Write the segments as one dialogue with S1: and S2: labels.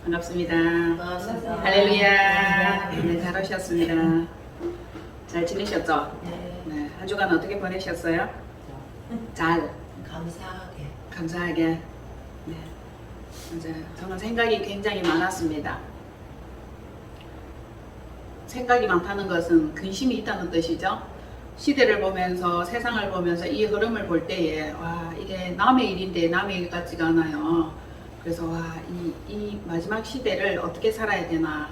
S1: 반갑습니다.
S2: 반갑습니다.
S1: 할렐루야. 네, 잘 오셨습니다. 잘 지내셨죠?
S2: 네.
S1: 네, 한 주간 어떻게 보내셨어요? 잘,
S2: 감사하게.
S1: 감사하게. 네, 이제 저는 생각이 굉장히 많았습니다. 생각이 많다는 것은 근심이 있다는 뜻이죠. 시대를 보면서 세상을 보면서 이 흐름을 볼 때에 와, 이게 남의 일인데 남의 일 같지가 않아요. 그래서 와, 이 마지막 시대를 어떻게 살아야 되나.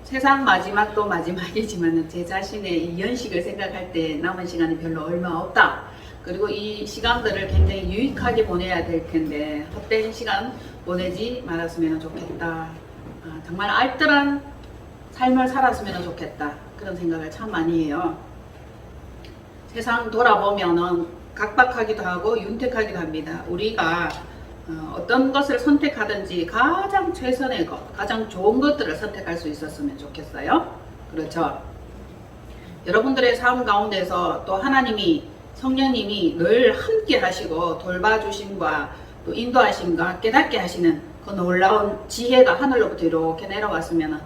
S1: 세상 마지막도 마지막이지만 제 자신의 이 연식을 생각할 때 남은 시간이 별로 얼마 없다. 그리고 이 시간들을 굉장히 유익하게 보내야 될 텐데 헛된 시간 보내지 말았으면 좋겠다. 정말 알뜰한 삶을 살았으면 좋겠다. 그런 생각을 참 많이 해요. 세상 돌아보면은 각박하기도 하고 윤택하기도 합니다. 우리가 어떤 것을 선택하든지 가장 최선의 것, 가장 좋은 것들을 선택할 수 있었으면 좋겠어요. 그렇죠? 여러분들의 삶 가운데서 또 하나님이, 성령님이 늘 함께 하시고 돌봐주심과 또 인도하심과 깨닫게 하시는 그 놀라운 지혜가 하늘로부터 이렇게 내려왔으면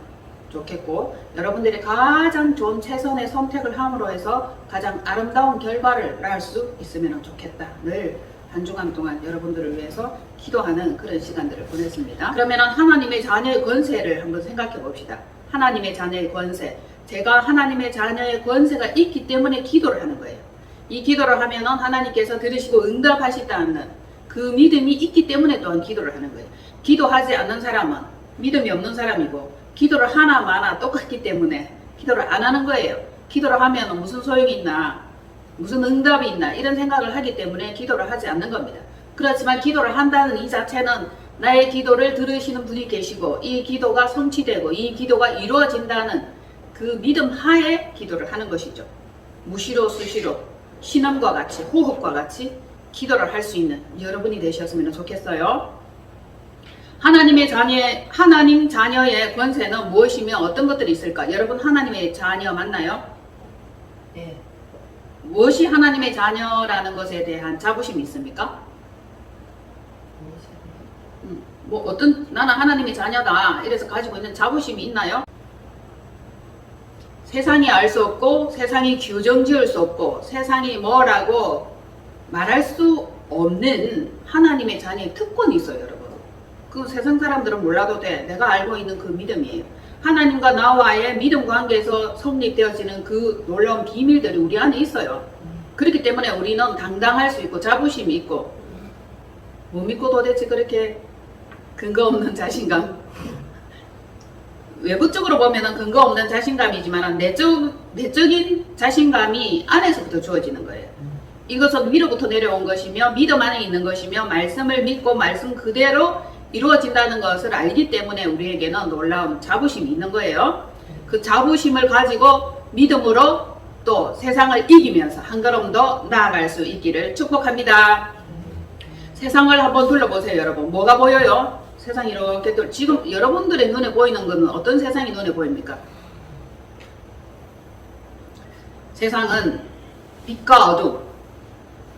S1: 좋겠고, 여러분들이 가장 좋은 최선의 선택을 함으로 해서 가장 아름다운 결과를 낳을 수 있으면 좋겠다. 늘 한 주간 동안 여러분들을 위해서 기도하는 그런 시간들을 보냈습니다. 그러면 하나님의 자녀의 권세를 한번 생각해 봅시다. 하나님의 자녀의 권세. 제가 하나님의 자녀의 권세가 있기 때문에 기도를 하는 거예요. 이 기도를 하면 하나님께서 들으시고 응답하시다는 그 믿음이 있기 때문에 또한 기도를 하는 거예요. 기도하지 않는 사람은 믿음이 없는 사람이고, 기도를 하나 마나 똑같기 때문에 기도를 안 하는 거예요. 기도를 하면 무슨 소용이 있나, 무슨 응답이 있나 이런 생각을 하기 때문에 기도를 하지 않는 겁니다. 그렇지만 기도를 한다는 이 자체는 나의 기도를 들으시는 분이 계시고 이 기도가 성취되고 이 기도가 이루어진다는 그 믿음 하에 기도를 하는 것이죠. 무시로 수시로 신음과 같이 호흡과 같이 기도를 할 수 있는 여러분이 되셨으면 좋겠어요. 하나님 자녀의 권세는 무엇이며 어떤 것들이 있을까? 여러분 하나님의 자녀 맞나요?
S2: 네.
S1: 무엇이 하나님의 자녀라는 것에 대한 자부심이 있습니까? 나는 하나님의 자녀다 이래서 가지고 있는 자부심이 있나요? 세상이 알 수 없고 세상이 규정 지을 수 없고 세상이 뭐라고 말할 수 없는 하나님의 자녀의 특권이 있어요, 여러분. 그 세상 사람들은 몰라도 돼. 내가 알고 있는 그 믿음이에요. 하나님과 나와의 믿음 관계에서 성립되어지는 그 놀라운 비밀들이 우리 안에 있어요. 그렇기 때문에 우리는 당당할 수 있고 자부심이 있고, 뭐 믿고 도대체 그렇게 근거 없는 자신감, 외부적으로 보면 근거 없는 자신감이지만 내적인 자신감이 안에서부터 주어지는 거예요. 이것은 위로부터 내려온 것이며 믿음 안에 있는 것이며 말씀을 믿고 말씀 그대로 이루어진다는 것을 알기 때문에 우리에게는 놀라운 자부심이 있는 거예요. 그 자부심을 가지고 믿음으로 또 세상을 이기면서 한 걸음 더 나아갈 수 있기를 축복합니다. 세상을 한번 둘러보세요, 여러분. 뭐가 보여요? 세상이 이렇게 지금 여러분들의 눈에 보이는 것은 어떤 세상이 눈에 보입니까? 세상은 빛과 어둠,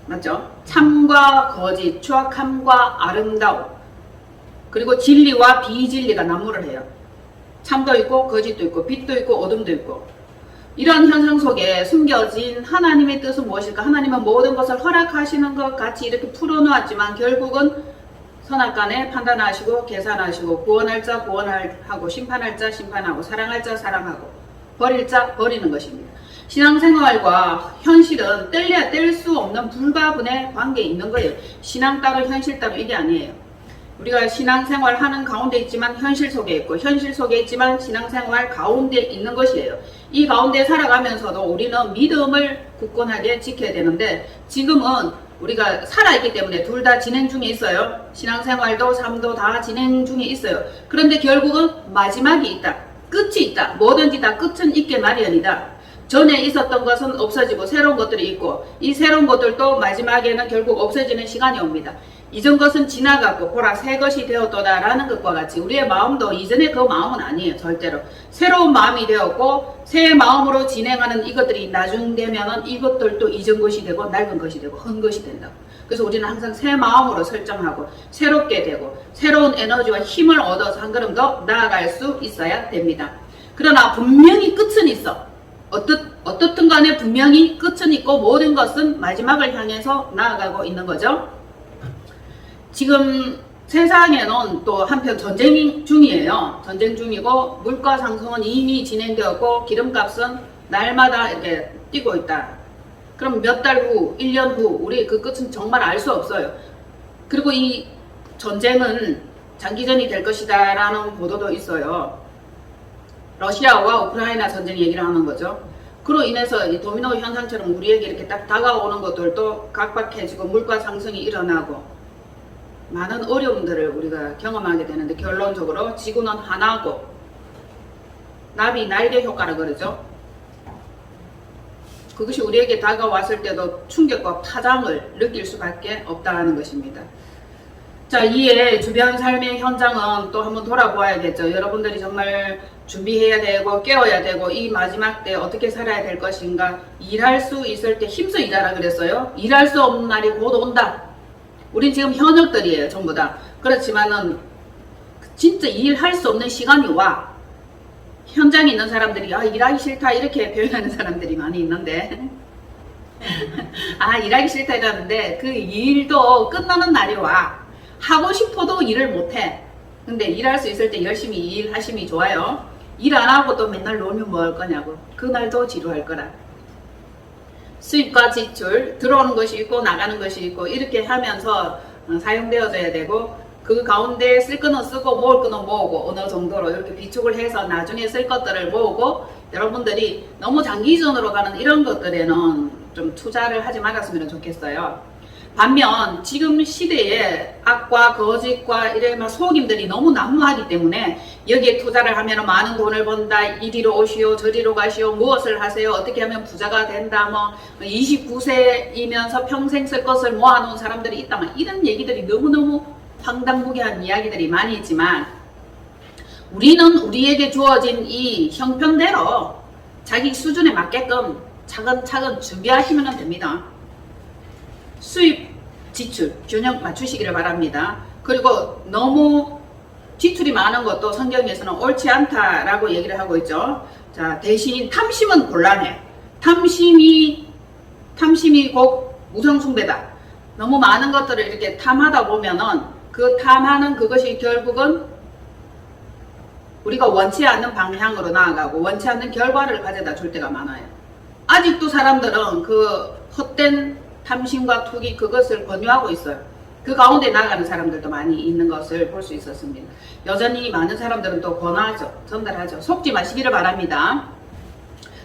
S1: 맞죠? 참과 거짓, 추악함과 아름다움, 그리고 진리와 비진리가 난무를 해요. 참도 있고 거짓도 있고 빛도 있고 어둠도 있고, 이런 현상 속에 숨겨진 하나님의 뜻은 무엇일까? 하나님은 모든 것을 허락하시는 것 같이 이렇게 풀어놓았지만 결국은 선악간에 판단하시고 계산하시고 구원할 자 구원하고 심판할 자 심판하고 사랑할 자 사랑하고 버릴 자 버리는 것입니다. 신앙생활과 현실은 뗄 수 없는 불가분의 관계에 있는 거예요. 신앙 따로 현실 따로 이게 아니에요. 우리가 신앙생활 하는 가운데 있지만 현실 속에 있고 현실 속에 있지만 신앙생활 가운데 있는 것이에요. 이 가운데 살아가면서도 우리는 믿음을 굳건하게 지켜야 되는데 지금은 우리가 살아있기 때문에 둘 다 진행 중에 있어요. 신앙생활도 삶도 다 진행 중에 있어요. 그런데 결국은 마지막이 있다. 끝이 있다. 뭐든지 다 끝은 있게 마련이다. 전에 있었던 것은 없어지고 새로운 것들이 있고 이 새로운 것들도 마지막에는 결국 없어지는 시간이 옵니다. 이전 것은 지나갔고 보라 새 것이 되었도다 라는 것과 같이 우리의 마음도 이전의 그 마음은 아니에요. 절대로 새로운 마음이 되었고 새 마음으로 진행하는 이것들이 나중 되면은 이것들도 이전 것이 되고 낡은 것이 되고 헌 것이 된다. 그래서 우리는 항상 새 마음으로 설정하고 새롭게 되고 새로운 에너지와 힘을 얻어서 한 걸음 더 나아갈 수 있어야 됩니다. 그러나 분명히 끝은 있어. 어떻든 간에 분명히 끝은 있고 모든 것은 마지막을 향해서 나아가고 있는 거죠. 지금 세상에는 또 한편 전쟁 중이에요. 전쟁 중이고 물가 상승은 이미 진행되었고 기름값은 날마다 이렇게 뛰고 있다. 그럼 몇 달 후, 1년 후 우리 그 끝은 정말 알 수 없어요. 그리고 이 전쟁은 장기전이 될 것이다 라는 보도도 있어요. 러시아와 우크라이나 전쟁 얘기를 하는 거죠. 그로 인해서 이 도미노 현상처럼 우리에게 이렇게 딱 다가오는 것들도 각박해지고 물가 상승이 일어나고 많은 어려움들을 우리가 경험하게 되는데 결론적으로 지구는 하나고 나비 날개 효과라 그러죠. 그것이 우리에게 다가왔을 때도 충격과 파장을 느낄 수밖에 없다는 것입니다. 자, 이에 주변 삶의 현장은 또 한번 돌아보아야겠죠. 여러분들이 정말 준비해야 되고 깨워야 되고 이 마지막 때 어떻게 살아야 될 것인가. 일할 수 있을 때 힘써 일하라 그랬어요. 일할 수 없는 날이 곧 온다. 우린 지금 현역들이에요, 전부 다. 그렇지만은 진짜 일할 수 없는 시간이 와. 현장에 있는 사람들이 일하기 싫다 이렇게 표현하는 사람들이 많이 있는데 일하기 싫다 이러는데 그 일도 끝나는 날이 와. 하고 싶어도 일을 못해. 근데 일할 수 있을 때 열심히 일하심이 좋아요. 일 안 하고 또 맨날 놀면 뭐 할 거냐고. 그날도 지루할 거라. 수입과 지출, 들어오는 것이 있고 나가는 것이 있고 이렇게 하면서 사용되어져야 되고 그 가운데 쓸 거는 쓰고 모을 거는 모으고 어느 정도로 이렇게 비축을 해서 나중에 쓸 것들을 모으고 여러분들이 너무 장기전으로 가는 이런 것들에는 좀 투자를 하지 말았으면 좋겠어요. 반면 지금 시대에 악과 거짓과 이런 속임들이 너무 난무하기 때문에 여기에 투자를 하면 많은 돈을 번다, 이리로 오시오 저리로 가시오 무엇을 하세요 어떻게 하면 부자가 된다 29세이면서 평생 쓸 것을 모아놓은 사람들이 있다 이런 얘기들이 너무너무 황당무계한 이야기들이 많이 있지만 우리는 우리에게 주어진 이 형편대로 자기 수준에 맞게끔 차근차근 준비하시면 됩니다. 수입, 지출, 균형 맞추시기를 바랍니다. 그리고 너무 지출이 많은 것도 성경에서는 옳지 않다라고 얘기를 하고 있죠. 자, 대신 탐심은 곤란해. 탐심이 곧 우상숭배다. 너무 많은 것들을 이렇게 탐하다 보면은 그 탐하는 그것이 결국은 우리가 원치 않는 방향으로 나아가고 원치 않는 결과를 가져다 줄 때가 많아요. 아직도 사람들은 그 헛된 탐심과 투기 그것을 권유하고 있어요. 그 가운데 나아가는 사람들도 많이 있는 것을 볼 수 있었습니다. 여전히 많은 사람들은 또 권하죠. 전달하죠. 속지 마시기를 바랍니다.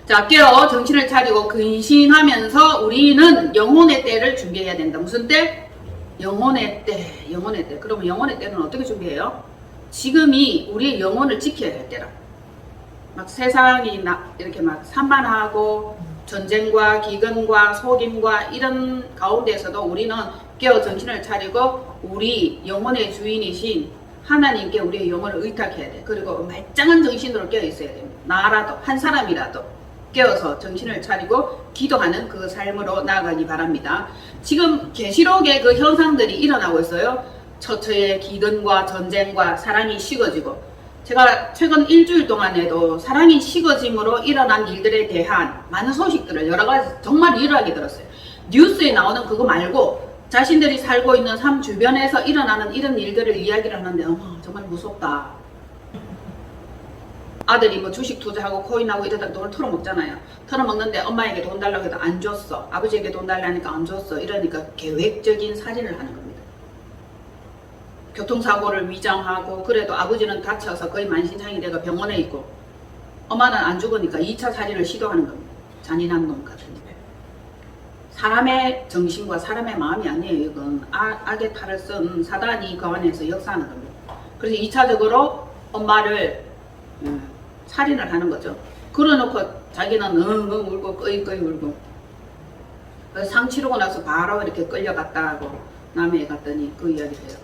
S1: 자, 깨어 정신을 차리고 근신하면서 우리는 영혼의 때를 준비해야 된다. 무슨 때? 영혼의 때. 영혼의 때. 그러면 영혼의 때는 어떻게 준비해요? 지금이 우리의 영혼을 지켜야 할 때라. 막 세상이 이렇게 막 산만하고 전쟁과 기근과 속임과 이런 가운데서도 우리는 깨어 정신을 차리고 우리 영혼의 주인이신 하나님께 우리의 영혼을 의탁해야 돼. 그리고 말짱한 정신으로 깨어 있어야 됩니다. 나라도 한 사람이라도 깨어서 정신을 차리고 기도하는 그 삶으로 나아가기 바랍니다. 지금 계시록의 그 현상들이 일어나고 있어요. 처처의 기근과 전쟁과 사랑이 식어지고 제가 최근 일주일 동안에도 사랑이 식어짐으로 일어난 일들에 대한 많은 소식들을 여러 가지 정말 일하게 들었어요. 뉴스에 나오는 그거 말고 자신들이 살고 있는 삶 주변에서 일어나는 이런 일들을 이야기를 하는데 정말 무섭다. 아들이 뭐 주식 투자하고 코인하고 이러다가 돈을 털어먹잖아요. 털어먹는데 엄마에게 돈 달라고 해도 안 줬어. 아버지에게 돈 달라니까 안 줬어. 이러니까 계획적인 살인을 하는 겁니다. 교통사고를 위장하고 그래도 아버지는 다쳐서 거의 만신창이 돼가 병원에 있고 엄마는 안 죽으니까 2차 살인을 시도하는 겁니다. 잔인한 놈 같은 일. 사람의 정신과 사람의 마음이 아니에요. 이건 악의 탈을 쓴 사단이 그 안에서 역사하는 겁니다. 그래서 2차적으로 엄마를 살인을 하는 거죠. 그러놓고 자기는 엉엉 울고 끄이끄이 울고 상 치르고 나서 바로 이렇게 끌려갔다 고 남해에 갔더니 그 이야기돼요.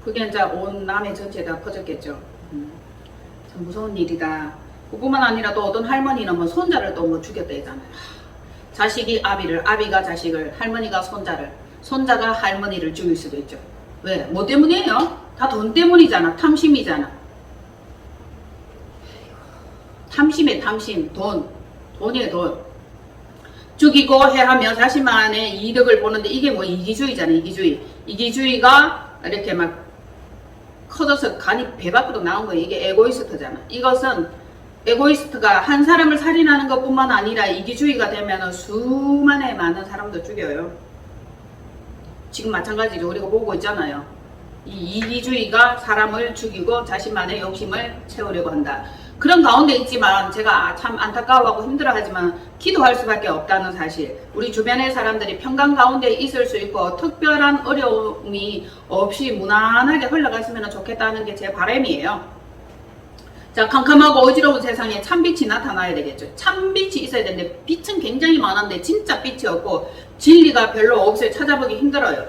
S1: 그게 이제 온 남해 전체에 다 퍼졌겠죠. 참 무서운 일이다. 그뿐만 아니라 또 어떤 할머니는 뭐 손자를 또 뭐 죽였다 했잖아요. 자식이 아비를, 아비가 자식을, 할머니가 손자를, 손자가 할머니를 죽일 수도 있죠. 왜? 뭐 때문이에요? 다 돈 때문이잖아. 탐심이잖아. 탐심에 탐심, 돈이에요, 돈. 죽이고 해하며 자신만의 이득을 보는데 이게 뭐 이기주의잖아, 이기주의. 이기주의가 이렇게 막 커져서 간이 배 밖으로 나온 거예요. 이게 에고이스트잖아. 이것은 에고이스트가 한 사람을 살인하는 것뿐만 아니라 이기주의가 되면 수많은 많은 사람도 죽여요. 지금 마찬가지로 우리가 보고 있잖아요. 이 이기주의가 사람을 죽이고 자신만의 욕심을 채우려고 한다. 그런 가운데 있지만 제가 참 안타까워하고 힘들어하지만 기도할 수밖에 없다는 사실. 우리 주변의 사람들이 평강 가운데 있을 수 있고 특별한 어려움이 없이 무난하게 흘러갔으면 좋겠다는 게 제 바람이에요. 자, 캄캄하고 어지러운 세상에 참빛이 나타나야 되겠죠. 참빛이 있어야 되는데 빛은 굉장히 많은데 진짜 빛이 없고 진리가 별로 없어요. 찾아보기 힘들어요.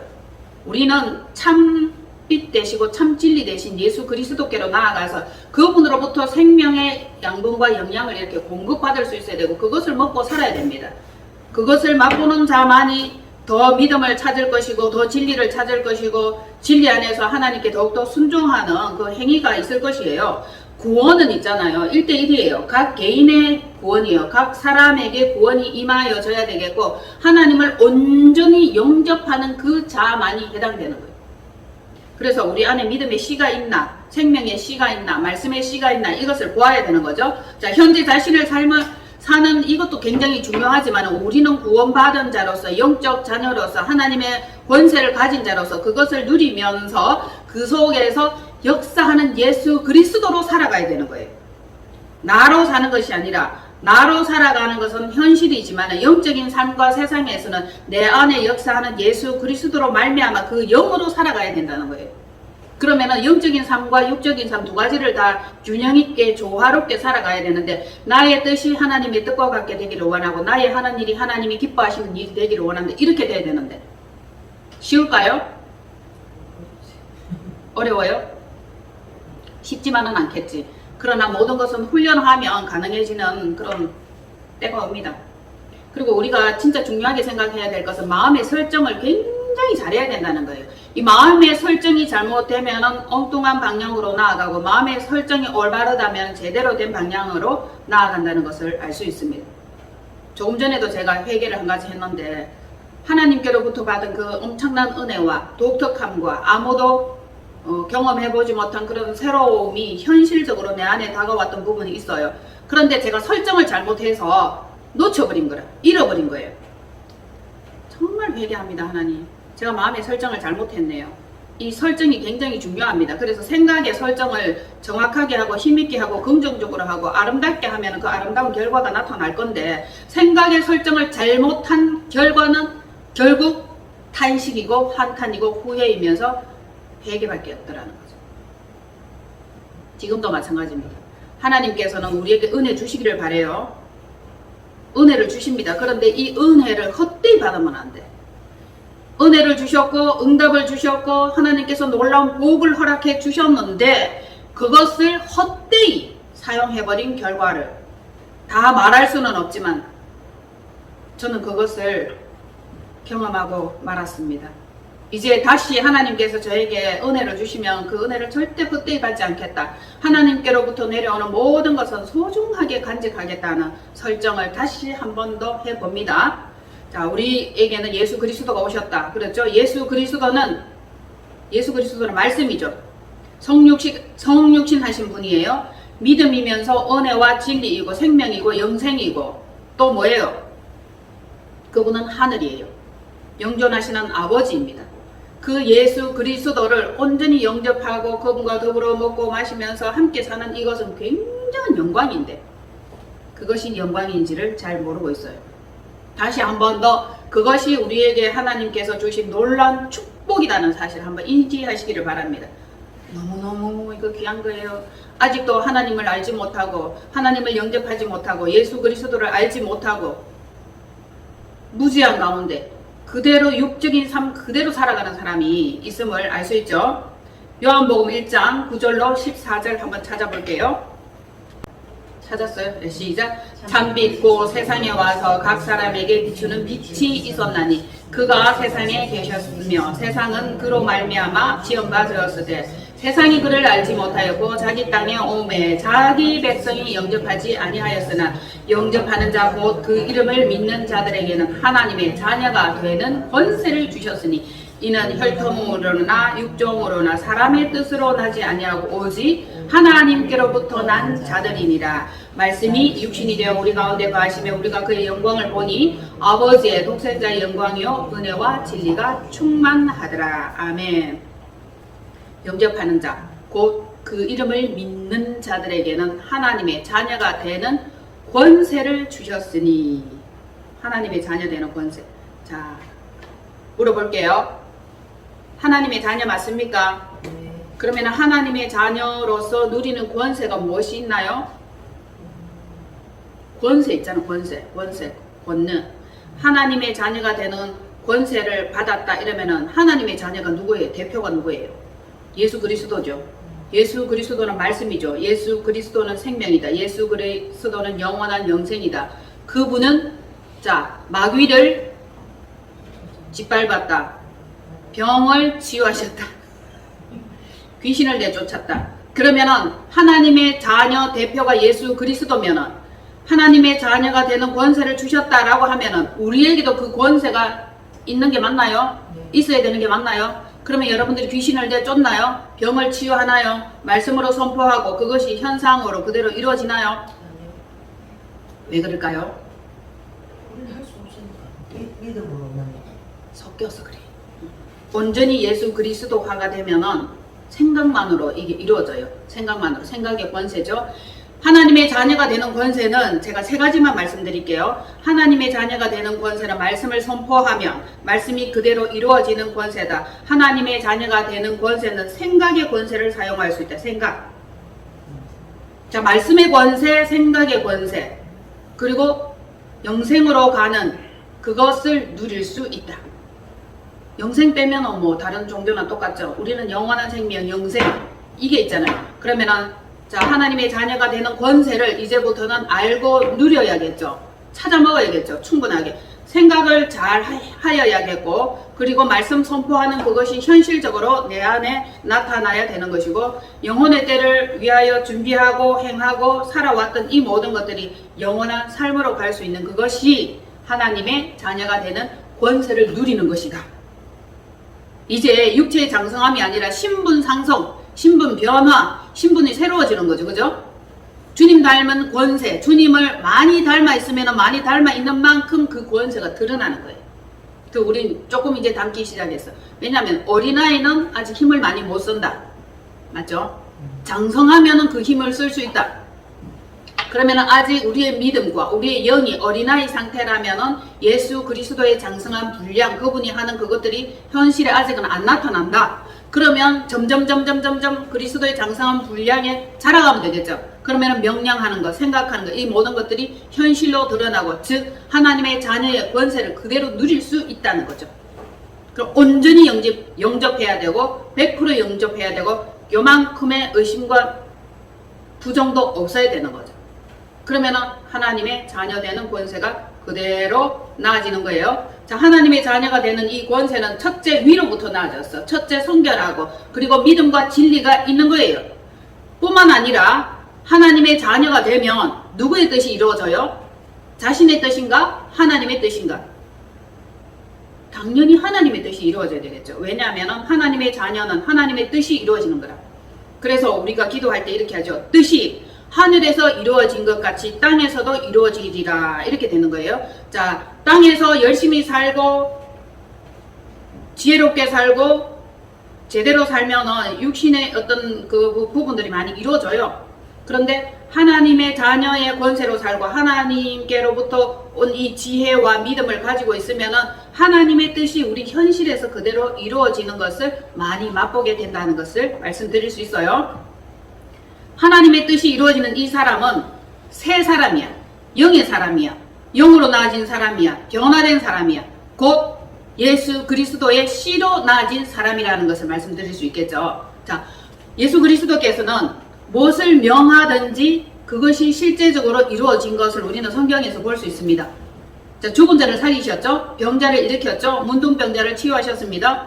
S1: 우리는 참빛 되시고 참 진리 대신 예수 그리스도께로 나아가서 그분으로부터 생명의 양분과 영양을 이렇게 공급받을 수 있어야 되고 그것을 먹고 살아야 됩니다. 그것을 맛보는 자만이 더 믿음을 찾을 것이고 더 진리를 찾을 것이고 진리 안에서 하나님께 더욱더 순종하는 그 행위가 있을 것이에요. 구원은 있잖아요. 1대1이에요. 각 개인의 구원이에요. 각 사람에게 구원이 임하여져야 되겠고 하나님을 온전히 영접하는 그 자만이 해당되는 거예요. 그래서 우리 안에 믿음의 씨가 있나, 생명의 씨가 있나, 말씀의 씨가 있나 이것을 보아야 되는 거죠. 자, 현재 자신의 삶을 사는 이것도 굉장히 중요하지만 우리는 구원받은 자로서 영적 자녀로서 하나님의 권세를 가진 자로서 그것을 누리면서 그 속에서 역사하는 예수 그리스도로 살아가야 되는 거예요. 나로 사는 것이 아니라 나로 살아가는 것은 현실이지만 영적인 삶과 세상에서는 내 안에 역사하는 예수 그리스도로 말미암아 그 영으로 살아가야 된다는 거예요. 그러면은 영적인 삶과 육적인 삶 두 가지를 다 균형 있게 조화롭게 살아가야 되는데 나의 뜻이 하나님의 뜻과 같게 되기를 원하고 나의 하는 일이 하나님이 기뻐하시는 일이 되기를 원하는데 이렇게 돼야 되는데 쉬울까요? 어려워요? 쉽지만은 않겠지. 그러나 모든 것은 훈련하면 가능해지는 그런 때가 옵니다. 그리고 우리가 진짜 중요하게 생각해야 될 것은 마음의 설정을 굉장히 잘해야 된다는 거예요. 이 마음의 설정이 잘못되면 엉뚱한 방향으로 나아가고 마음의 설정이 올바르다면 제대로 된 방향으로 나아간다는 것을 알 수 있습니다. 조금 전에도 제가 회개를 한 가지 했는데 하나님께로부터 받은 그 엄청난 은혜와 독특함과 아무도 경험해보지 못한 그런 새로움이 현실적으로 내 안에 다가왔던 부분이 있어요. 그런데 제가 설정을 잘못해서 놓쳐버린 거라, 잃어버린 거예요. 정말 회개합니다. 하나님, 제가 마음의 설정을 잘못했네요. 이 설정이 굉장히 중요합니다. 그래서 생각의 설정을 정확하게 하고 힘있게 하고 긍정적으로 하고 아름답게 하면 그 아름다운 결과가 나타날 건데 생각의 설정을 잘못한 결과는 결국 탄식이고 한탄이고 후회이면서 회개밖에 없더라는 거죠. 지금도 마찬가지입니다. 하나님께서는 우리에게 은혜 주시기를 바래요. 은혜를 주십니다. 그런데 이 은혜를 헛되이 받으면 안 돼. 은혜를 주셨고 응답을 주셨고 하나님께서 놀라운 복을 허락해 주셨는데 그것을 헛되이 사용해버린 결과를 다 말할 수는 없지만 저는 그것을 경험하고 말았습니다. 이제 다시 하나님께서 저에게 은혜를 주시면 그 은혜를 절대 헛되이 받지 않겠다. 하나님께로부터 내려오는 모든 것은 소중하게 간직하겠다는 설정을 다시 한 번 더 해봅니다. 자, 우리에게는 예수 그리스도가 오셨다. 그렇죠? 예수 그리스도는 말씀이죠. 성육신 하신 분이에요. 믿음이면서 은혜와 진리이고 생명이고 영생이고 또 뭐예요? 그분은 하늘이에요. 영존하시는 아버지입니다. 그 예수 그리스도를 온전히 영접하고 그분과 더불어 먹고 마시면서 함께 사는 이것은 굉장한 영광인데 그것이 영광인지를 잘 모르고 있어요. 다시 한 번 더 그것이 우리에게 하나님께서 주신 놀라운 축복이라는 사실을 한번 인지하시기를 바랍니다. 너무너무 이거 귀한 거예요. 아직도 하나님을 알지 못하고 하나님을 영접하지 못하고 예수 그리스도를 알지 못하고 무지한 가운데 그대로 육적인 삶 그대로 살아가는 사람이 있음을 알 수 있죠. 요한복음 1장 9절로 14절 한번 찾아볼게요. 찾았어요? 네, 시작. 참빛 곧 세상에 와서 각 사람에게 비추는 빛이 있었나니 그가 세상에 계셨으며 세상은 그로 말미암아 지음받으었으되 세상이 그를 알지 못하였고 자기 땅에 오매 자기 백성이 영접하지 아니하였으나 영접하는 자 곧 그 이름을 믿는 자들에게는 하나님의 자녀가 되는 권세를 주셨으니 이는 혈통으로나 육종으로나 사람의 뜻으로 나지 아니하고 오직 하나님께로부터 난 자들이니라. 말씀이 육신이 되어 우리 가운데 거하시며 우리가 그의 영광을 보니 아버지의 독생자의 영광이요 은혜와 진리가 충만하더라. 아멘. 영접하는 자, 곧 그 이름을 믿는 자들에게는 하나님의 자녀가 되는 권세를 주셨으니. 하나님의 자녀 되는 권세. 자, 물어볼게요. 하나님의 자녀 맞습니까?
S2: 네.
S1: 그러면 하나님의 자녀로서 누리는 권세가 무엇이 있나요? 권세 있잖아. 권세, 권능. 하나님의 자녀가 되는 권세를 받았다 이러면은 하나님의 자녀가 누구예요? 대표가 누구예요? 예수 그리스도죠. 예수 그리스도는 말씀이죠. 예수 그리스도는 생명이다. 예수 그리스도는 영원한 영생이다. 그분은 자 마귀를 짓밟았다. 병을 치유하셨다. 귀신을 내쫓았다. 그러면은 하나님의 자녀 대표가 예수 그리스도면은 하나님의 자녀가 되는 권세를 주셨다라고 하면은 우리에게도 그 권세가 있는 게 맞나요?
S2: 네.
S1: 있어야 되는 게 맞나요? 그러면 여러분들이 귀신을 내쫓나요? 병을 치유하나요? 말씀으로 선포하고 그것이 현상으로 그대로 이루어지나요?
S2: 아니요.
S1: 왜 그럴까요?
S2: 우리는 할 수 없으니까. 믿음으로만.
S1: 섞여서 그래. 온전히 예수 그리스도화가 되면은 생각만으로 이게 이루어져요. 생각만으로. 생각의 권세죠. 하나님의 자녀가 되는 권세는 제가 세 가지만 말씀드릴게요. 하나님의 자녀가 되는 권세는 말씀을 선포하면 말씀이 그대로 이루어지는 권세다. 하나님의 자녀가 되는 권세는 생각의 권세를 사용할 수 있다. 생각. 자, 말씀의 권세, 생각의 권세. 그리고 영생으로 가는 그것을 누릴 수 있다. 영생 빼면 뭐 다른 종교나 똑같죠. 우리는 영원한 생명, 영생 이게 있잖아요. 그러면은 자 하나님의 자녀가 되는 권세를 이제부터는 알고 누려야겠죠. 찾아 먹어야겠죠. 충분하게 생각을 잘 하여야겠고 그리고 말씀 선포하는 그것이 현실적으로 내 안에 나타나야 되는 것이고 영혼의 때를 위하여 준비하고 행하고 살아왔던 이 모든 것들이 영원한 삶으로 갈 수 있는 그것이 하나님의 자녀가 되는 권세를 누리는 것이다. 이제 육체의 장성함이 아니라 신분 상성, 신분 변화, 신분이 새로워지는 거죠. 그죠? 주님 닮은 권세, 주님을 많이 닮아 있으면 많이 닮아 있는 만큼 그 권세가 드러나는 거예요. 그 우린 조금 이제 닮기 시작했어. 왜냐하면 어린아이는 아직 힘을 많이 못 쓴다. 맞죠? 장성하면은 그 힘을 쓸 수 있다. 그러면은 아직 우리의 믿음과 우리의 영이 어린아이 상태라면은 예수 그리스도의 장성한 분량, 그분이 하는 그것들이 현실에 아직은 안 나타난다. 그러면 점점 그리스도의 장성한 분량에 자라가면 되겠죠. 그러면은 명령하는 것, 생각하는 것, 이 모든 것들이 현실로 드러나고, 즉 하나님의 자녀의 권세를 그대로 누릴 수 있다는 거죠. 그럼 온전히 영접해야 되고 100% 영접해야 되고 요만큼의 의심과 부정도 없어야 되는 거죠. 그러면은 하나님의 자녀 되는 권세가 그대로 나아지는 거예요. 자, 하나님의 자녀가 되는 이 권세는 첫째 위로부터 나아졌어. 첫째 성결하고 그리고 믿음과 진리가 있는 거예요. 뿐만 아니라 하나님의 자녀가 되면 누구의 뜻이 이루어져요? 자신의 뜻인가? 하나님의 뜻인가? 당연히 하나님의 뜻이 이루어져야 되겠죠. 왜냐하면 하나님의 자녀는 하나님의 뜻이 이루어지는 거라. 그래서 우리가 기도할 때 이렇게 하죠. 뜻이 하늘에서 이루어진 것 같이 땅에서도 이루어지리라, 이렇게 되는 거예요. 자, 땅에서 열심히 살고 지혜롭게 살고 제대로 살면은 육신의 어떤 그 부분들이 많이 이루어져요. 그런데 하나님의 자녀의 권세로 살고 하나님께로부터 온 이 지혜와 믿음을 가지고 있으면은 하나님의 뜻이 우리 현실에서 그대로 이루어지는 것을 많이 맛보게 된다는 것을 말씀드릴 수 있어요. 하나님의 뜻이 이루어지는 이 사람은 새 사람이야. 영의 사람이야. 영으로 나아진 사람이야. 변화된 사람이야. 곧 예수 그리스도의 씨로 나아진 사람이라는 것을 말씀드릴 수 있겠죠. 자, 예수 그리스도께서는 무엇을 명하든지 그것이 실제적으로 이루어진 것을 우리는 성경에서 볼 수 있습니다. 자, 자, 죽은 자를 살리셨죠? 병자를 일으켰죠? 문둥병자를 치유하셨습니다.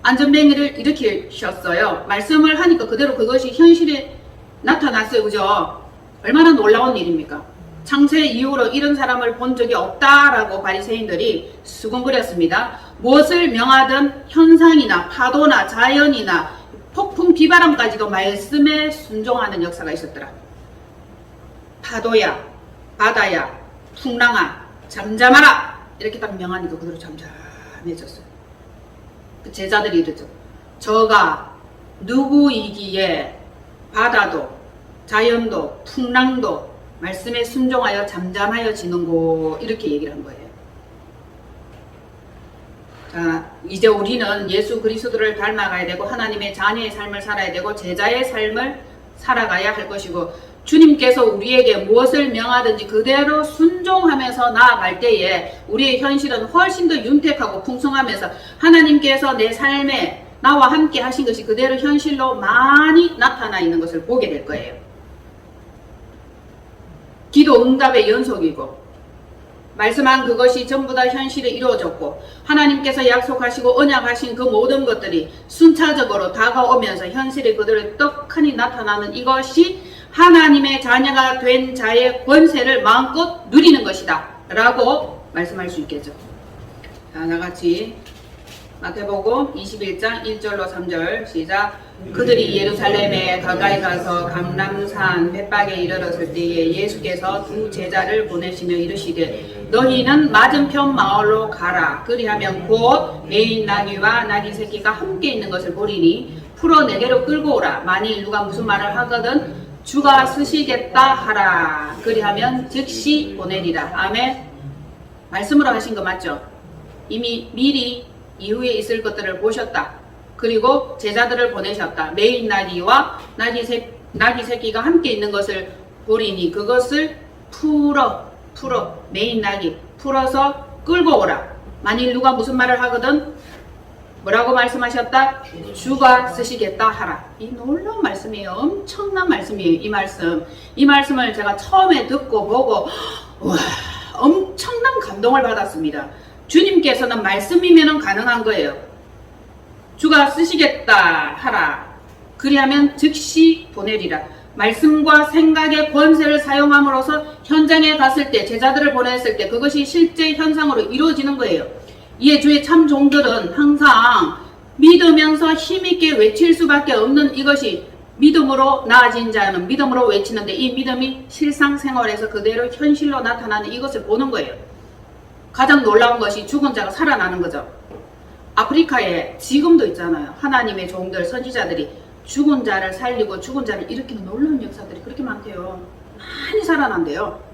S1: 안전뱅이를 일으키셨어요. 말씀을 하니까 그대로 그것이 현실에 나타났어요. 그죠? 얼마나 놀라운 일입니까? 창세 이후로 이런 사람을 본 적이 없다라고 바리새인들이 수군거렸습니다. 무엇을 명하든 현상이나 파도나 자연이나 폭풍 비바람까지도 말씀에 순종하는 역사가 있었더라. 파도야, 바다야, 풍랑아, 잠잠하라! 이렇게 딱 명하니까 그대로 잠잠해졌어요. 그 제자들이 이러죠. 저가 누구이기에 바다도 자연도 풍랑도 말씀에 순종하여 잠잠하여 지는고, 이렇게 얘기를 한 거예요. 자, 이제 우리는 예수 그리스도를 닮아가야 되고 하나님의 자녀의 삶을 살아야 되고 제자의 삶을 살아가야 할 것이고, 주님께서 우리에게 무엇을 명하든지 그대로 순종하면서 나아갈 때에 우리의 현실은 훨씬 더 윤택하고 풍성하면서 하나님께서 내 삶에 나와 함께 하신 것이 그대로 현실로 많이 나타나 있는 것을 보게 될 거예요. 기도 응답의 연속이고 말씀한 그것이 전부 다 현실에 이루어졌고 하나님께서 약속하시고 언약하신 그 모든 것들이 순차적으로 다가오면서 현실에 그대로 떡하니 나타나는 이것이 하나님의 자녀가 된 자의 권세를 마음껏 누리는 것이다 라고 말씀할 수 있겠죠. 자, 나같이 마태복음 21장 1절로 3절 시작. 그들이 예루살렘에 가까이 가서 감람산 벳박에 이르렀을 때에 예수께서 두 제자를 보내시며 이르시되 너희는 맞은편 마을로 가라. 그리하면 곧 매인 나귀와 나귀 새끼가 함께 있는 것을 보리니 풀어 내게로 끌고 오라. 만일 누가 무슨 말을 하거든 주가 쓰시겠다 하라. 그리하면 즉시 보내리라. 아멘. 말씀으로 하신 거 맞죠? 이미 미리 이후에 있을 것들을 보셨다. 그리고 제자들을 보내셨다. 매인 나귀와 나귀 새끼가 함께 있는 것을 보리니 그것을 풀어 매인 나귀 풀어서 끌고 오라. 만일 누가 무슨 말을 하거든 뭐라고 말씀하셨다? 주가 쓰시겠다 하라. 이 놀라운 말씀이에요. 엄청난 말씀이에요. 이 말씀을 제가 처음에 듣고 보고 와, 엄청난 감동을 받았습니다. 주님께서는 말씀이면 가능한 거예요. 주가 쓰시겠다 하라. 그리하면 즉시 보내리라. 말씀과 생각의 권세를 사용함으로써 현장에 갔을 때 제자들을 보냈을 때 그것이 실제 현상으로 이루어지는 거예요. 이에 주의 참 종들은 항상 믿으면서 힘있게 외칠 수밖에 없는 이것이 믿음으로 나아진 자는 믿음으로 외치는데 이 믿음이 실상생활에서 그대로 현실로 나타나는 이것을 보는 거예요. 가장 놀라운 것이 죽은 자가 살아나는 거죠. 아프리카에 지금도 있잖아요. 하나님의 종들, 선지자들이 죽은 자를 살리고 죽은 자를 일으키는 놀라운 역사들이 그렇게 많대요. 많이 살아난대요.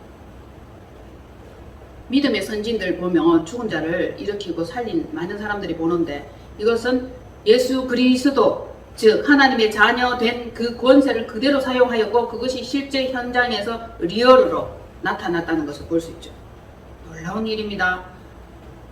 S1: 믿음의 선진들 보면 죽은 자를 일으키고 살린 많은 사람들이 보는데 이것은 예수 그리스도 즉 하나님의 자녀 된 그 권세를 그대로 사용하였고 그것이 실제 현장에서 리얼로 나타났다는 것을 볼 수 있죠. 놀라운 일입니다.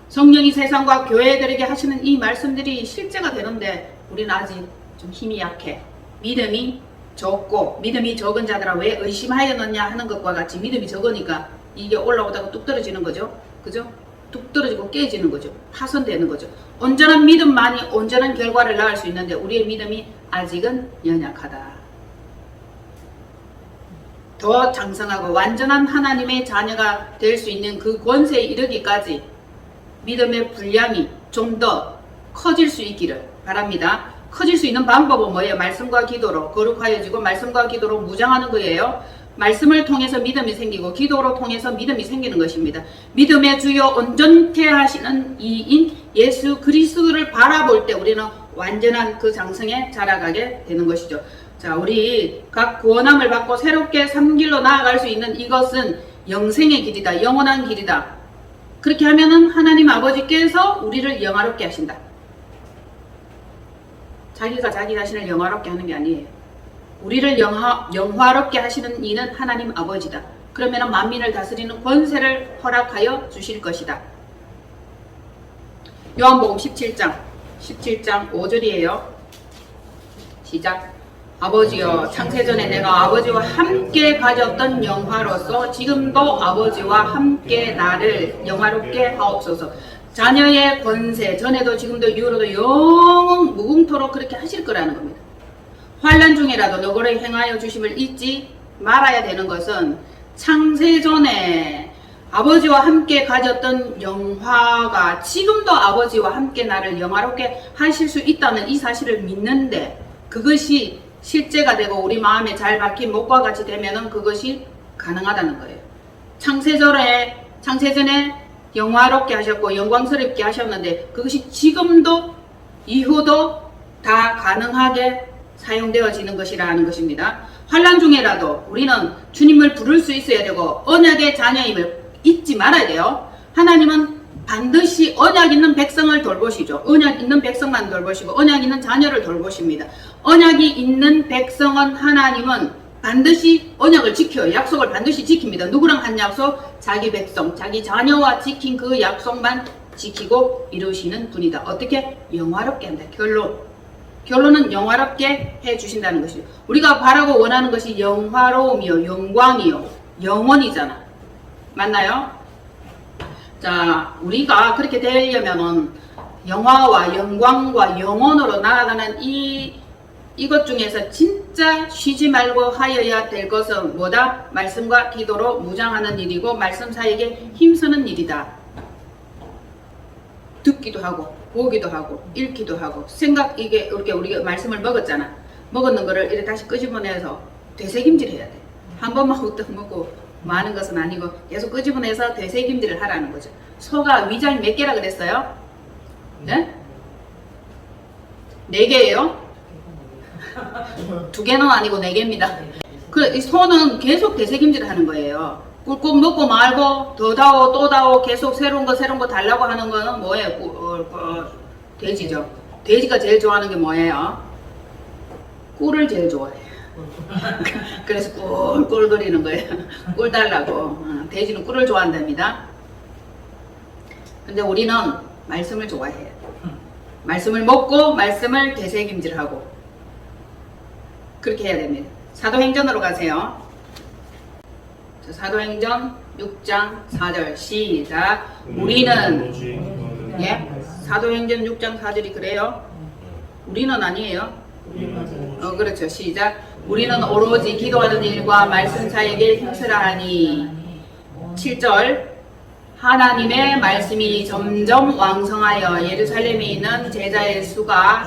S1: 성령이 세상과 교회들에게 하시는 이 말씀들이 실제가 되는데 우리는 아직 좀 힘이 약해. 믿음이 적고 믿음이 적은 자들아 왜 의심하였느냐 하는 것과 같이 믿음이 적으니까 이게 올라오다가 뚝 떨어지는 거죠. 그죠? 뚝 떨어지고 깨지는 거죠. 파손되는 거죠. 온전한 믿음만이 온전한 결과를 낳을 수 있는데 우리의 믿음이 아직은 연약하다. 더 장성하고 완전한 하나님의 자녀가 될 수 있는 그 권세에 이르기까지 믿음의 분량이 좀 더 커질 수 있기를 바랍니다. 커질 수 있는 방법은 뭐예요? 말씀과 기도로 거룩하여지고 말씀과 기도로 무장하는 거예요. 말씀을 통해서 믿음이 생기고 기도로 통해서 믿음이 생기는 것입니다. 믿음의 주요 온전케 하시는 이인 예수 그리스도를 바라볼 때 우리는 완전한 그 장성에 자라가게 되는 것이죠. 자, 우리 각 구원함을 받고 새롭게 산 길로 나아갈 수 있는 이것은 영생의 길이다. 영원한 길이다. 그렇게 하면은 하나님 아버지께서 우리를 영화롭게 하신다. 자기가 자기 자신을 영화롭게 하는 게 아니에요. 우리를 영화롭게 하시는 이는 하나님 아버지다. 그러면 만민을 다스리는 권세를 허락하여 주실 것이다. 요한복음 17장 5절이에요. 시작. 아버지여, 창세전에 내가 아버지와 함께 가졌던 영화로서 지금도 아버지와 함께 나를 영화롭게 하옵소서. 자녀의 권세, 전에도 지금도 이후로도 영원 무궁토록 그렇게 하실 거라는 겁니다. 환난 중에라도 너그러이 행하여 주심을 잊지 말아야 되는 것은 창세전에 아버지와 함께 가졌던 영화가 지금도 아버지와 함께 나를 영화롭게 하실 수 있다는 이 사실을 믿는데, 그것이 실제가 되고 우리 마음에 잘 박힌 목과 같이 되면은 그것이 가능하다는 거예요. 창세전에 영화롭게 하셨고 영광스럽게 하셨는데, 그것이 지금도 이후도 다 가능하게 사용되어지는 것이라는 것입니다. 환난 중에라도 우리는 주님을 부를 수 있어야 되고 언약의 자녀임을 잊지 말아야 돼요. 하나님은 반드시 언약 있는 백성을 돌보시죠. 언약 있는 백성만 돌보시고 언약 있는 자녀를 돌보십니다. 언약이 있는 백성은 하나님은 반드시 언약을 지켜요. 약속을 반드시 지킵니다. 누구랑 한 약속? 자기 백성, 자기 자녀와 지킨 그 약속만 지키고 이루시는 분이다. 어떻게? 영화롭게 한다. 결론은 영화롭게 해주신다는 것이죠. 우리가 바라고 원하는 것이 영화로움이요, 영광이요, 영원이잖아. 맞나요? 자, 우리가 그렇게 되려면은 영화와 영광과 영원으로 나아가는 이것 중에서 진짜 쉬지 말고 하여야 될 것은 뭐다? 말씀과 기도로 무장하는 일이고 말씀 사이에 힘쓰는 일이다. 듣기도 하고 보기도 하고 읽기도 하고 이게 이렇게 우리가 말씀을 먹었잖아. 먹었는 거를 이렇게 다시 끄집어내서 되새김질 해야 돼. 한 번만 후딱 먹고 많은 것은 아니고 계속 끄집어내서 되새김질을 하라는 거죠. 소가 위장이 몇 개라 그랬어요? 네? 4개예요? 2개는 아니고 4개입니다. 이 소는 계속 되새김질을 하는 거예요. 꿀꿀 먹고 말고 더 다오 또 다오 계속 새로운 거 달라고 하는 거는 뭐예요? 돼지죠. 돼지가 제일 좋아하는 게 뭐예요? 꿀을 제일 좋아해요. 그래서 꿀꿀 거리는 거예요. 꿀 달라고. 돼지는 꿀을 좋아한답니다. 근데 우리는 말씀을 좋아해요. 말씀을 먹고 말씀을 되새김질하고 그렇게 해야 됩니다. 사도행전으로 가세요. 사도행전 6장 4절 시작. 우리는 사도행전 6장 4절이 그래요? 우리는 아니에요. 그렇죠. 시작. 우리는 오로지 기도하는 일과 말씀 사이에 힘쓰라 하니. 7절. 하나님의 말씀이 점점 왕성하여 예루살렘에 있는 제자의 수가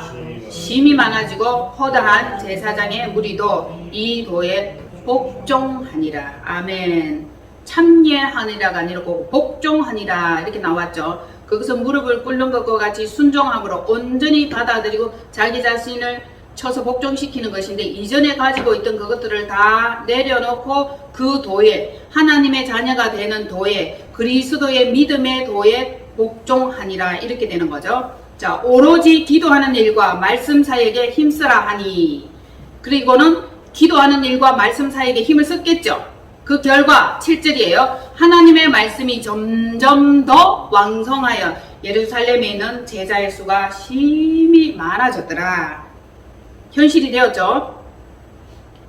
S1: 심히 많아지고 허다한 제사장의 무리도 이 도에 복종하니라. 아멘. 참여하니라가 아니고 복종하니라 이렇게 나왔죠. 거기서 무릎을 꿇는 것과 같이 순종함으로 온전히 받아들이고 자기 자신을 쳐서 복종시키는 것인데, 이전에 가지고 있던 그것들을 다 내려놓고 그 도에, 하나님의 자녀가 되는 도에, 그리스도의 믿음의 도에 복종하니라 이렇게 되는 거죠. 자, 오로지 기도하는 일과 말씀 사이에 힘쓰라 하니. 그리고는 기도하는 일과 말씀 사이에 힘을 썼겠죠. 그 결과 7절이에요. 하나님의 말씀이 점점 더 왕성하여 예루살렘에 있는 제자의 수가 심히 많아졌더라. 현실이 되었죠.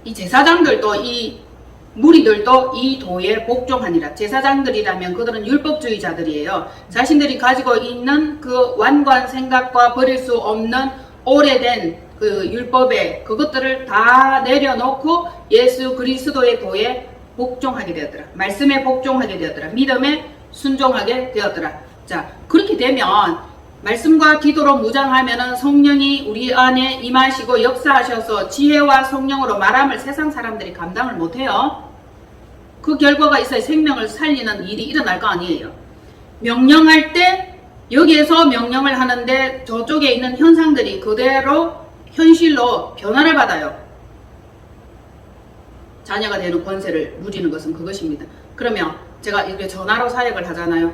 S1: 이 제사장들도 이 무리들도 이 도에 복종하니라. 제사장들이라면 그들은 율법주의자들이에요. 자신들이 가지고 있는 그 완고한 생각과 버릴 수 없는 오래된 그 율법의 그것들을 다 내려놓고 예수 그리스도의 도에 복종하게 되었더라. 말씀에 복종하게 되었더라. 믿음에 순종하게 되었더라. 자, 그렇게 되면 말씀과 기도로 무장하면은 성령이 우리 안에 임하시고 역사하셔서 지혜와 성령으로 말함을 세상 사람들이 감당을 못해요. 그 결과가 있어야 생명을 살리는 일이 일어날 거 아니에요. 명령할 때 여기에서 명령을 하는데 저쪽에 있는 현상들이 그대로 현실로 변화를 받아요. 자녀가 되는 권세를 누리는 것은 그것입니다. 그러면 제가 이렇게 전화로 사역을 하잖아요.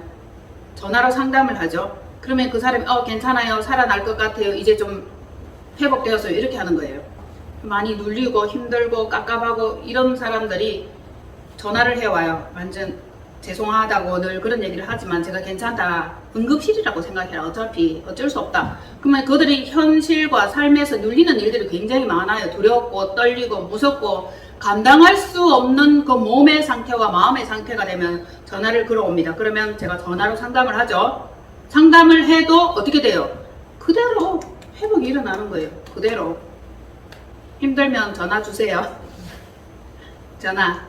S1: 전화로 상담을 하죠. 그러면 그 사람이 괜찮아요. 살아날 것 같아요. 이제 좀 회복되었어요. 이렇게 하는 거예요. 많이 눌리고 힘들고 깝깝하고 이런 사람들이 전화를 해와요. 완전 죄송하다고 늘 그런 얘기를 하지만 제가 괜찮다. 응급실이라고 생각해라. 어차피 어쩔 수 없다. 그러면 그들이 현실과 삶에서 눌리는 일들이 굉장히 많아요. 두렵고 떨리고 무섭고 감당할 수 없는 그 몸의 상태와 마음의 상태가 되면 전화를 걸어옵니다. 그러면 제가 전화로 상담을 하죠. 상담을 해도 어떻게 돼요? 그대로 회복이 일어나는 거예요. 그대로. 힘들면 전화 주세요. 전화.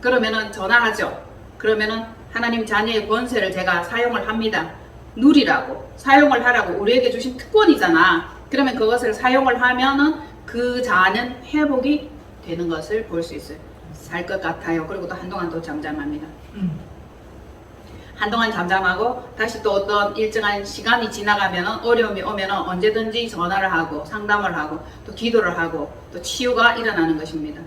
S1: 그러면은 전화하죠. 그러면은 하나님 자녀의 권세를 제가 사용을 합니다. 누리라고, 사용을 하라고 우리에게 주신 특권이잖아. 그러면 그것을 사용을 하면은 그 자는 회복이 되는 것을 볼 수 있어요. 살 것 같아요. 그리고 또 한동안 또 잠잠합니다. 한동안 잠잠하고 다시 또 어떤 일정한 시간이 지나가면은 어려움이 오면은 언제든지 전화를 하고 상담을 하고 또 기도를 하고 또 치유가 일어나는 것입니다.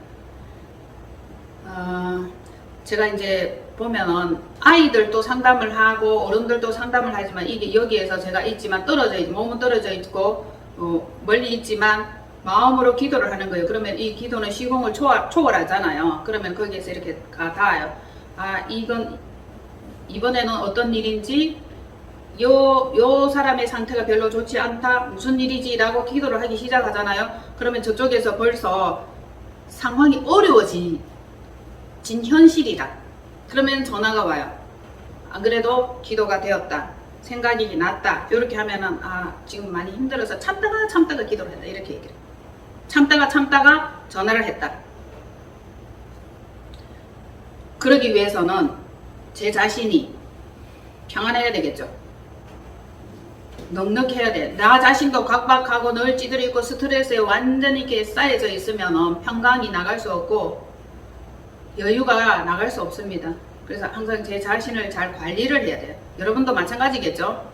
S1: 제가 이제 보면은 아이들도 상담을 하고 어른들도 상담을 하지만 이게 여기에서 제가 있지만 떨어져 있고 몸은 떨어져 있고 멀리 있지만 마음으로 기도를 하는 거예요. 그러면 이 기도는 시공을 초월하잖아요. 그러면 거기에서 이렇게 닿아요. 이건 이번에는 어떤 일인지 요 사람의 상태가 별로 좋지 않다. 무슨 일이지? 라고 기도를 하기 시작하잖아요. 그러면 저쪽에서 벌써 상황이 어려워진 현실이다. 그러면 전화가 와요. 안 그래도 기도가 되었다. 생각이 났다. 이렇게 하면은 지금 많이 힘들어서 참다가 기도를 했다. 이렇게 얘기를 해요. 참다가 전화를 했다. 그러기 위해서는 제 자신이 평안해야 되겠죠. 넉넉해야 돼. 나 자신도 각박하고 늘 찌들이고 스트레스에 완전히 이렇게 쌓여져 있으면 평강이 나갈 수 없고 여유가 나갈 수 없습니다. 그래서 항상 제 자신을 잘 관리를 해야 돼요. 여러분도 마찬가지겠죠.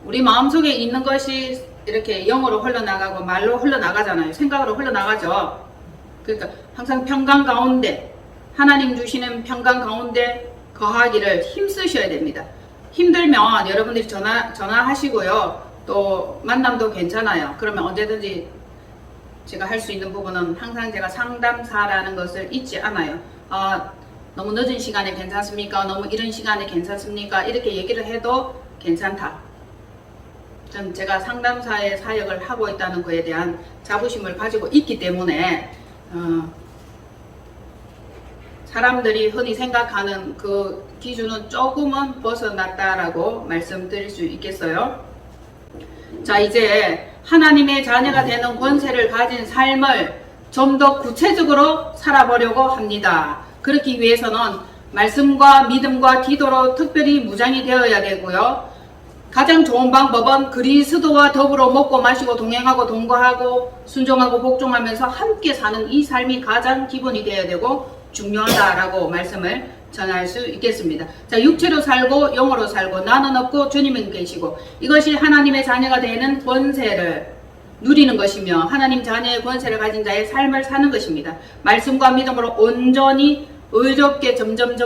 S1: 우리 마음속에 있는 것이 이렇게 영어로 흘러나가고 말로 흘러나가잖아요. 생각으로 흘러나가죠. 그러니까 항상 평강 가운데 하나님 주시는 평강 가운데 거하기를 힘쓰셔야 됩니다. 힘들면 여러분들이 전화하시고요. 또 만남도 괜찮아요. 그러면 언제든지 제가 할 수 있는 부분은 항상 제가 상담사라는 것을 잊지 않아요. 너무 늦은 시간에 괜찮습니까? 너무 이른 시간에 괜찮습니까? 이렇게 얘기를 해도 괜찮다. 전 제가 상담사의 사역을 하고 있다는 것에 대한 자부심을 가지고 있기 때문에 사람들이 흔히 생각하는 그 기준은 조금은 벗어났다라고 말씀드릴 수 있겠어요. 자, 이제 하나님의 자녀가 되는 권세를 가진 삶을 좀 더 구체적으로 살아보려고 합니다. 그렇기 위해서는 말씀과 믿음과 기도로 특별히 무장이 되어야 되고요. 가장 좋은 방법은 그리스도와 더불어 먹고 마시고 동행하고 동거하고 순종하고 복종하면서 함께 사는 이 삶이 가장 기본이 되어야 되고 중요하다라고 말씀을 전할 수 있겠습니다. 자, 육체로 살고 영으로 살고 나는 없고 주님은 계시고 이것이 하나님의 자녀가 되는 권세를 누리는 것이며 하나님 자녀의 권세를 가진 자의 삶을 사는 것입니다. 말씀과 믿음으로 온전히 의롭게 점점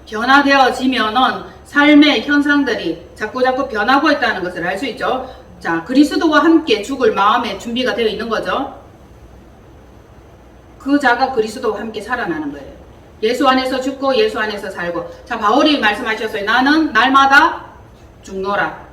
S1: 변화되어지면은 삶의 현상들이 자꾸 변하고 있다는 것을 알 수 있죠. 자, 그리스도와 함께 죽을 마음의 준비가 되어 있는 거죠. 그 자가 그리스도와 함께 살아나는 거예요. 예수 안에서 죽고 예수 안에서 살고. 자, 바울이 말씀하셨어요. 나는 날마다 죽노라.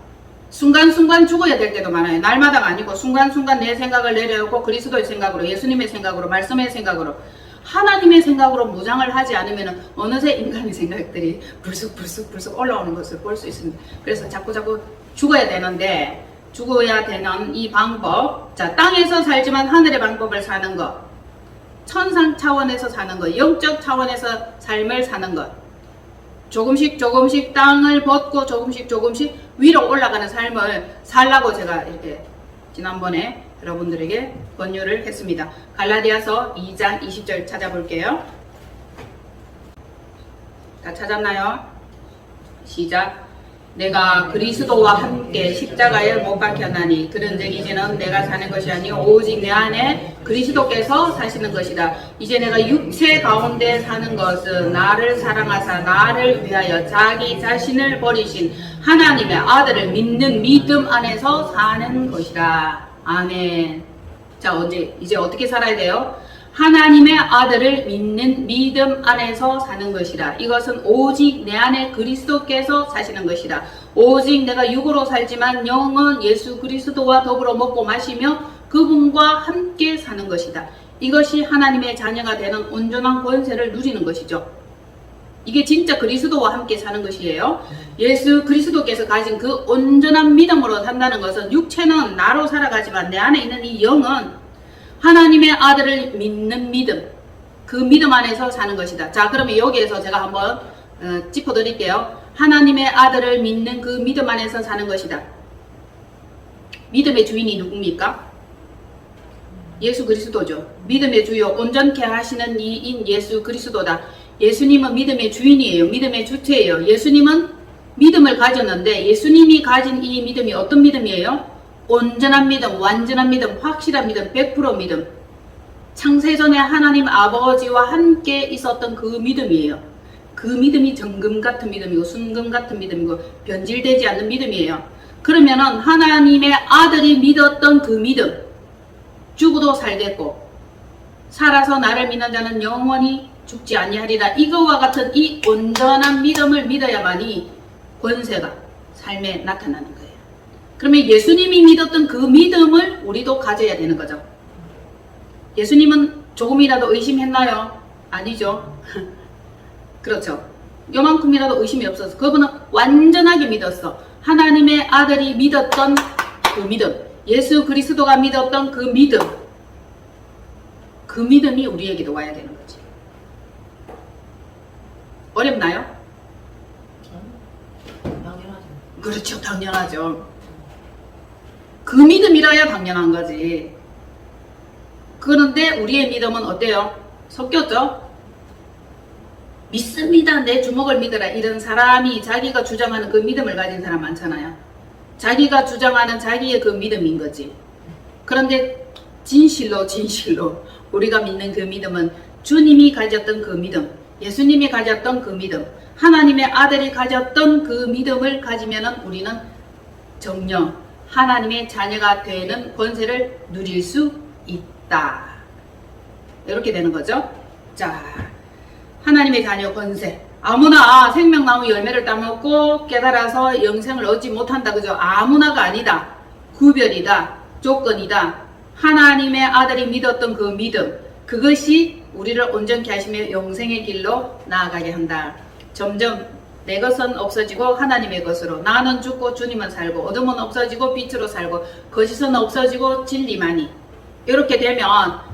S1: 순간순간 죽어야 될 때도 많아요. 날마다가 아니고 순간순간 내 생각을 내려놓고 그리스도의 생각으로, 예수님의 생각으로, 말씀의 생각으로, 하나님의 생각으로 무장을 하지 않으면 어느새 인간의 생각들이 불쑥 올라오는 것을 볼 수 있습니다. 그래서 자꾸 죽어야 되는데, 죽어야 되는 이 방법, 자, 땅에서 살지만 하늘의 방법을 사는 것, 천상 차원에서 사는 것, 영적 차원에서 삶을 사는 것, 조금씩 땅을 벗고 조금씩 위로 올라가는 삶을 살라고 제가 이렇게 지난번에 여러분들에게 권유를 했습니다. 갈라디아서 2장 20절 찾아볼게요. 다 찾았나요? 시작. 내가 그리스도와 함께 십자가에 못 박혔나니 그런즉 이제는 내가 사는 것이 아니요 오직 내 안에 그리스도께서 사시는 것이다. 이제 내가 육체 가운데 사는 것은 나를 사랑하사 나를 위하여 자기 자신을 버리신 하나님의 아들을 믿는 믿음 안에서 사는 것이다. 아멘. 자, 이제 어떻게 살아야 돼요? 하나님의 아들을 믿는 믿음 안에서 사는 것이라. 이것은 오직 내 안에 그리스도께서 사시는 것이라. 오직 내가 육으로 살지만 영은 예수 그리스도와 더불어 먹고 마시며 그분과 함께 사는 것이다. 이것이 하나님의 자녀가 되는 온전한 권세를 누리는 것이죠. 이게 진짜 그리스도와 함께 사는 것이에요. 예수 그리스도께서 가진 그 온전한 믿음으로 산다는 것은 육체는 나로 살아가지만 내 안에 있는 이 영은 하나님의 아들을 믿는 믿음, 그 믿음 안에서 사는 것이다. 자, 그러면 여기에서 제가 한번 짚어드릴게요. 하나님의 아들을 믿는 그 믿음 안에서 사는 것이다. 믿음의 주인이 누굽니까? 예수 그리스도죠. 믿음의 주요 온전케 하시는 이인 예수 그리스도다. 예수님은 믿음의 주인이에요. 믿음의 주체예요. 예수님은 믿음을 가졌는데 예수님이 가진 이 믿음이 어떤 믿음이에요? 온전한 믿음, 완전한 믿음, 확실한 믿음, 100% 믿음. 창세전에 하나님 아버지와 함께 있었던 그 믿음이에요. 그 믿음이 정금 같은 믿음이고 순금 같은 믿음이고 변질되지 않는 믿음이에요. 그러면은 하나님의 아들이 믿었던 그 믿음, 죽어도 살겠고 살아서 나를 믿는 자는 영원히 죽지 아니하리라. 이거와 같은 이 온전한 믿음을 믿어야만이 권세가 삶에 나타나는 거예요. 그러면 예수님이 믿었던 그 믿음을 우리도 가져야 되는 거죠. 예수님은 조금이라도 의심했나요? 아니죠. 그렇죠. 요만큼이라도 의심이 없어서 그분은 완전하게 믿었어. 하나님의 아들이 믿었던 그 믿음, 예수 그리스도가 믿었던 그 믿음, 그 믿음이 우리에게도 와야 되는 거지. 어렵나요?
S2: 당연하죠.
S1: 그렇죠. 당연하죠. 그 믿음이라야 당연한 거지. 그런데 우리의 믿음은 어때요? 섞였죠? 믿습니다. 내 주먹을 믿어라. 이런 사람이 자기가 주장하는 그 믿음을 가진 사람 많잖아요. 자기가 주장하는 자기의 그 믿음인 거지. 그런데 진실로 우리가 믿는 그 믿음은 주님이 가졌던 그 믿음, 예수님이 가졌던 그 믿음, 하나님의 아들이 가졌던 그 믿음을 가지면은 우리는 정녕 하나님의 자녀가 되는 권세를 누릴 수 있다. 이렇게 되는 거죠. 자, 하나님의 자녀 권세. 아무나 생명나무 열매를 따먹고 깨달아서 영생을 얻지 못한다. 그죠? 아무나가 아니다. 구별이다. 조건이다. 하나님의 아들이 믿었던 그 믿음. 그것이 우리를 온전케 하시며 영생의 길로 나아가게 한다. 점점 내 것은 없어지고 하나님의 것으로, 나는 죽고 주님은 살고, 어둠은 없어지고 빛으로 살고, 거짓은 없어지고 진리만이. 이렇게 되면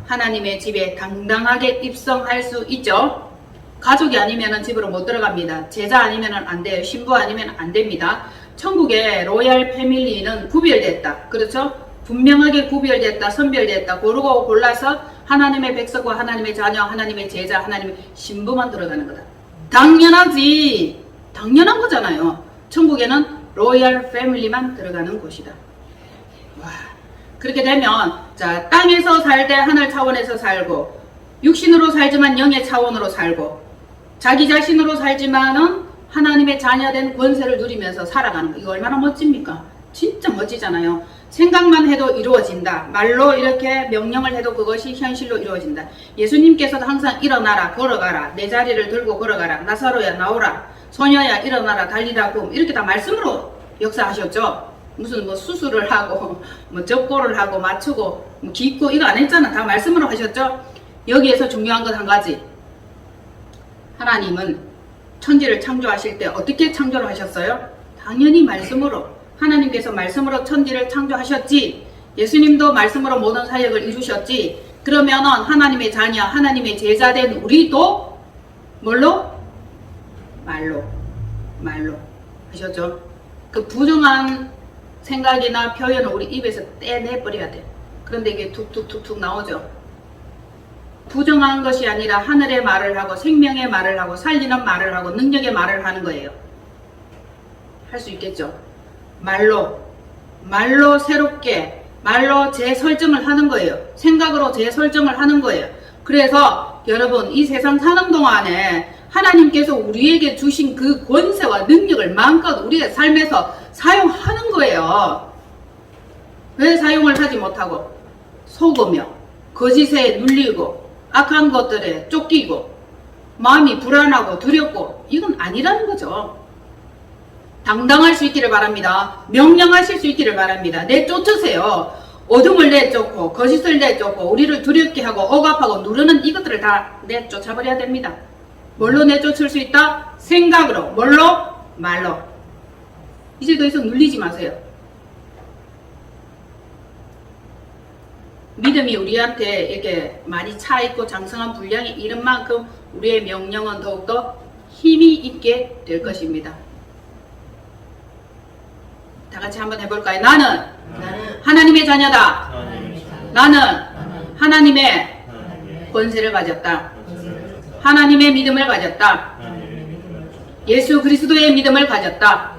S1: 하나님의 집에 당당하게 입성할 수 있죠. 가족이 아니면 집으로 못 들어갑니다. 제자 아니면 안 돼요. 신부 아니면 안 됩니다. 천국의 로얄 패밀리는 구별됐다. 그렇죠? 분명하게 구별됐다. 선별됐다. 고르고 골라서 하나님의 백성과 하나님의 자녀, 하나님의 제자, 하나님의 신부만 들어가는 거다. 당연하지. 당연한 거잖아요. 천국에는 로얄 패밀리만 들어가는 곳이다. 와, 그렇게 되면 자, 땅에서 살 때 하늘 차원에서 살고, 육신으로 살지만 영의 차원으로 살고, 자기 자신으로 살지만은 하나님의 자녀된 권세를 누리면서 살아가는 거. 이거 얼마나 멋집니까? 진짜 멋지잖아요. 생각만 해도 이루어진다. 말로 이렇게 명령을 해도 그것이 현실로 이루어진다. 예수님께서도 항상 일어나라, 걸어가라, 내 자리를 들고 걸어가라, 나사로야 나오라, 소녀야 일어나라, 달리라, 굼, 이렇게 다 말씀으로 역사하셨죠. 무슨 뭐 수술을 하고 뭐 접고를 하고 맞추고 뭐 깃고 이거 안 했잖아. 다 말씀으로 하셨죠. 여기에서 중요한 건 한 가지. 하나님은 천지를 창조하실 때 어떻게 창조를 하셨어요? 당연히 말씀으로. 하나님께서 말씀으로 천지를 창조하셨지. 예수님도 말씀으로 모든 사역을 이루셨지. 그러면은 하나님의 자녀, 하나님의 제자된 우리도 뭘로? 말로 하셨죠. 그 부정한 생각이나 표현을 우리 입에서 떼내버려야 돼. 그런데 이게 툭툭툭툭 나오죠. 부정한 것이 아니라 하늘의 말을 하고 생명의 말을 하고 살리는 말을 하고 능력의 말을 하는 거예요. 할 수 있겠죠. 말로 새롭게 말로 재설정을 하는 거예요. 생각으로 재설정을 하는 거예요. 그래서 여러분 이 세상 사는 동안에 하나님께서 우리에게 주신 그 권세와 능력을 마음껏 우리의 삶에서 사용하는 거예요. 왜 사용을 하지 못하고 속으며 거짓에 눌리고 악한 것들에 쫓기고 마음이 불안하고 두렵고 이건 아니라는 거죠. 당당할 수 있기를 바랍니다. 명령하실 수 있기를 바랍니다. 내쫓으세요. 어둠을 내쫓고 거짓을 내쫓고 우리를 두렵게 하고 억압하고 누르는 이것들을 다 내쫓아버려야 됩니다. 뭘로 내쫓을 수 있다? 생각으로. 뭘로? 말로. 이제 더 이상 눌리지 마세요. 믿음이 우리한테 이렇게 많이 차있고 장성한 분량이 이른 만큼 우리의 명령은 더욱더 힘이 있게 될 것입니다. 다 같이 한번 해볼까요? 나는 하나님의 자녀다. 나는 하나님의 권세를 가졌다. 하나님의 믿음을 가졌다. 예수 그리스도의 믿음을 가졌다.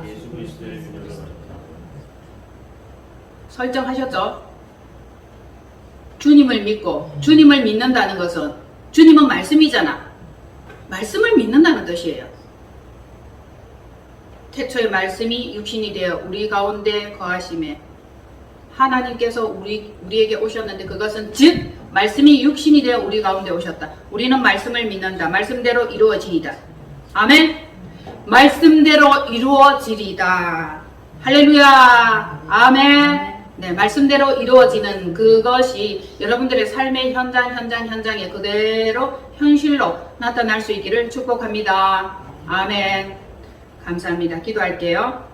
S1: 설정하셨죠? 주님을 믿고 주님을 믿는다는 것은 주님은 말씀이잖아. 말씀을 믿는다는 뜻이에요. 태초의 말씀이 육신이 되어 우리 가운데 거하심에 하나님께서 우리에게 오셨는데 그것은 즉 말씀이 육신이 되어 우리 가운데 오셨다. 우리는 말씀을 믿는다. 말씀대로 이루어지이다. 아멘. 말씀대로 이루어지리다. 할렐루야. 아멘. 네, 말씀대로 이루어지는 그것이 여러분들의 삶의 현장에 그대로 현실로 나타날 수 있기를 축복합니다. 아멘. 감사합니다. 기도할게요.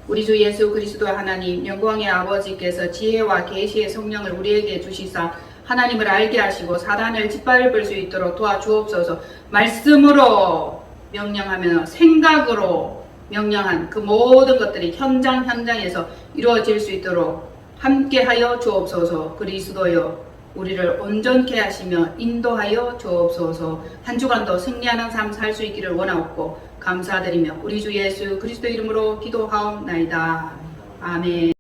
S1: 우리 주 예수 그리스도 하나님 영광의 아버지께서 지혜와 계시의 성령을 우리에게 주시사 하나님을 알게 하시고 사단을 짓밟을 수 있도록 도와주옵소서. 말씀으로 명령하며 생각으로 명령한 그 모든 것들이 현장에서 이루어질 수 있도록 함께하여 주옵소서. 그리스도여 우리를 온전케 하시며 인도하여 주옵소서. 한 주간도 승리하는 삶 살 수 있기를 원하옵고 감사드리며 우리 주 예수 그리스도 이름으로 기도하옵나이다. 아멘.